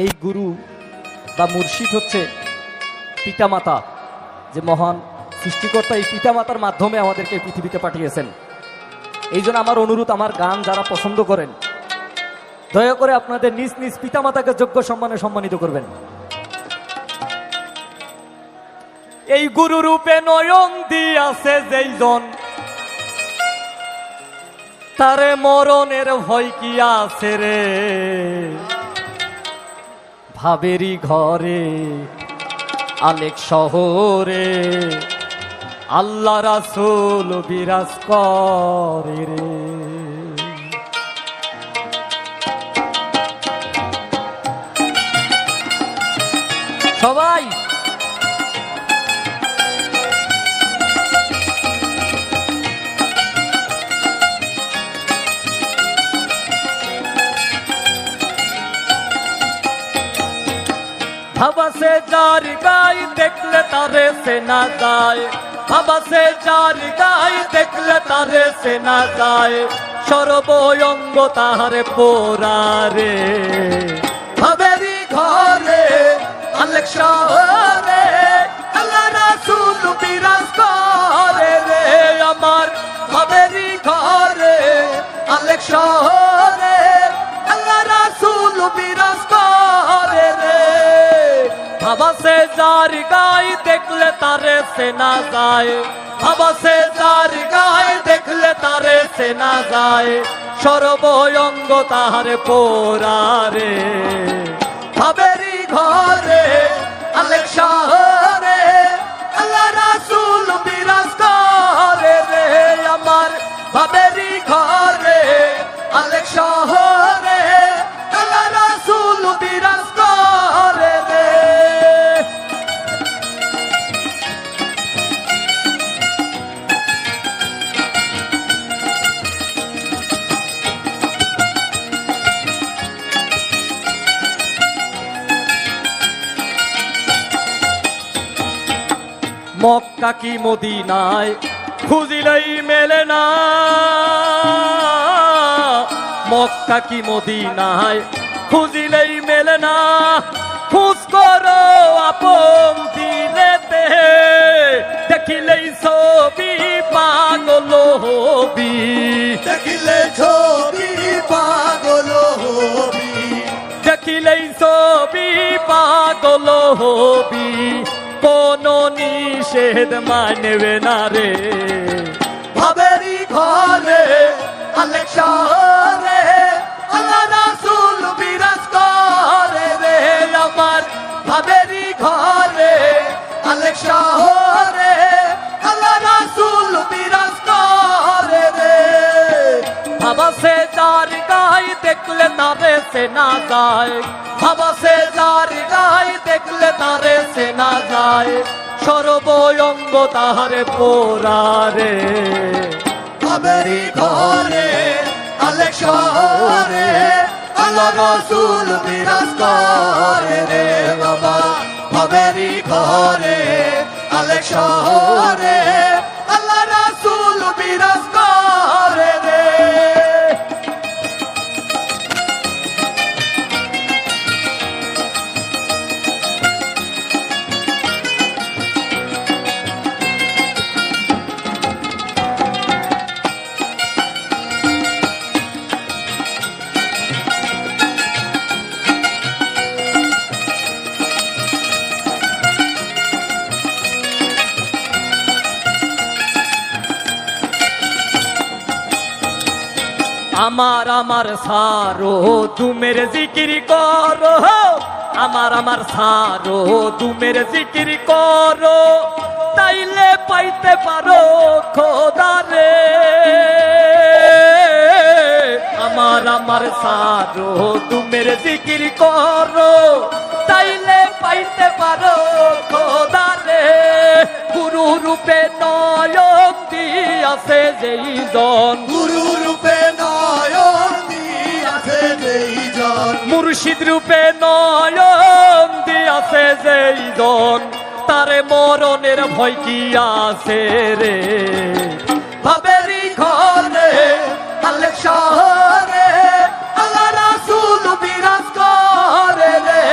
এই গুরু বা মুর্শিদ হচ্ছে পিতামাতা, যে মহান সৃষ্টিকর্তা এই পিতামাতার মাধ্যমে আমাদেরকে পৃথিবীতে পাঠিয়েছেন। এই জন্য আমার অনুরোধ, আমার গান যারা পছন্দ করেন দয়া করে আপনাদের নিজ নিজ পিতামাতাকে যোগ্য সম্মানে সম্মানিত করবেন। এই গুরু রূপে নয়ন দিয়াছে যেই জন, তারে মরণের ভয় কি আছে রে। ভাবেরি ঘরে আলেক শহরে আল্লাহ রাসূল বিরাজ করে রে। সবাই ভাবা সে যার গাই দেখলে তারে সে না যায়, ভাবা সে যার গাই দেখলে তারে সে না যায়, সর্বঙ্গ তাহারে পোরারে। ভাবেরি ঘরে আলেক শহরে আল্লাহ রাসূল বিরাজ করে রে। আমার ভাবেরি ঘরে আলেক শহরে আল্লাহ রাসূল বিরাজ করে রে। ভাবা সে যার গাই দেখলে তারে সে না যায়, ভাবা সে যার গাই দেখলে তারে সে না যায়, সর্বঙ্গ তাহারে পোরারে। ভাবেরি ঘরে আলেক শহরে আল্লাহ রাসূল বিরাজ করে রে। আমার ভাবেরি ঘরে আলেক শহরে আল্লাহ রাসূল বিরাজ করে রে। মক্কা কি মদিনায় খুঁজিলেই মেলে না, মক্কা কি মদিনায় খুঁজিলেই মেলে না। খোঁজ করো আপন দিলেতে দেখিলেই ছবি পাগল হবি, দেখিলে ছবি পাগল হবি, দেখিলেই ছবি পাগল হবি। কোন নিষেধ মানবে না রে। ভাবেরি ঘরে আলেক শহরে আল্লাহ রাসূল বিরাজ করে রে। আমার ভাবেরি ঘরে আলেক শহরে আল্লাহ রাসূল বিরাজ করে রে। ভাবা সে যার গাই দেখলে তারে সে না যায়, ভাবা সে যার গাই দেখলে তারে সে না যায়, সর্বঙ্গ তাহারে পোরারে। ভাবেরি ঘরে আলেক শহরে আল্লাহ রাসূল বিরাজ করে রে। বাবা ভাবেরি ঘরে আলেক শহরে আল্লাহ রাসূল বিরাজ করে রে। আমার আমার সারো তুমের জিকির করো, আমার আমার সারো তুমের জিকির করো, তাইলে পাইতে পারো খোদারে। আমার আমার সারো তুমের জিকির করো, তাইলে পাইতে পারো খোদারে। গুরু রূপে নয়ন দিয়াছে যেই জন, গুরু রূপে নয়ন দিয়াছে যেই জন, মুর্শিদ রূপে নয়ন দিয়াছে যেই জন, তারে মরণের ভয় কি আছে রে। ভাবেরি ঘরে আলেক শহরে আল্লাহ রাসূল বিরাজ করে রে।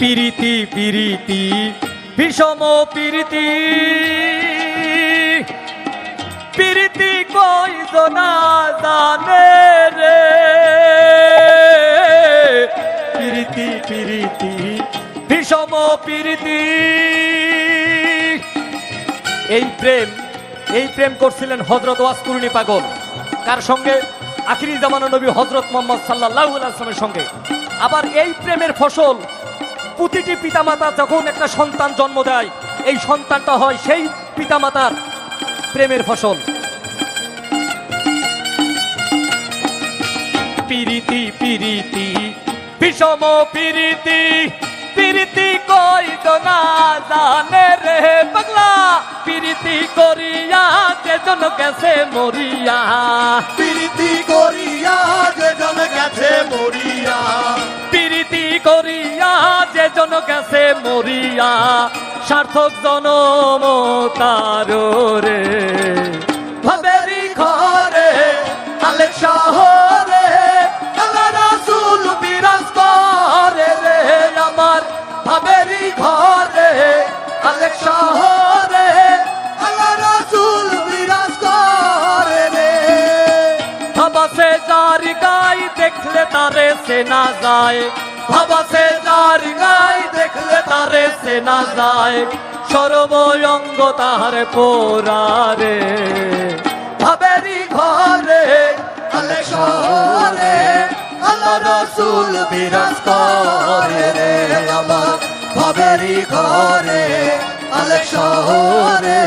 পিরিতি পিরিতি বিষম পিরিতি পিরিতি কয়জনা জানে রে পিরিতি পিরিতি বিষম পিরিতি এই প্রেম করছিলেন হযরত ওয়াসকুরনি পাগল কার সঙ্গে আখিরি জামানা নবী হযরত মুহাম্মদ সাল্লাল্লাহু আলাইহি ওয়াসাল্লামের সঙ্গে আবার এই প্রেমের ফসল প্রতিটি পিতামাতা যখন একটা সন্তান জন্ম দেয় এই সন্তানটা হয় সেই পিতামাতার প্রেমের ফসল পিরিতি পিরিতি বিষম পিরিতি পিরিতি কয়জনা জানে রে পাগলা পিরিতি করিয়া যেজন গেছে মরিয়া প্রীতি করিয়া যেজন গেছে মরিয়া পিরিতি করিয়া যেজন গেছে মরিয়া সার্থক জনম তার রে ভাবেরি ঘরে আলেক শহরে আল্লাহ রাসূল বিরাজ করে রে আমার ভাবেরি ঘরে আলেক শহরে আল্লাহ রাসূল বিরাজ করে রে ভাবাসে যার গাই দেখলে তারে সেনা যায় ভাবাসে যার গাই দেখলে তারে সেনা যায় সর্বঙ্গ তাহার পোরারে ভাবেরি ঘরে আলেক শহরে আল্লাহ রাসূল বিরাজ করে রে আমার ভাবেরি ঘরে আলেক শহরে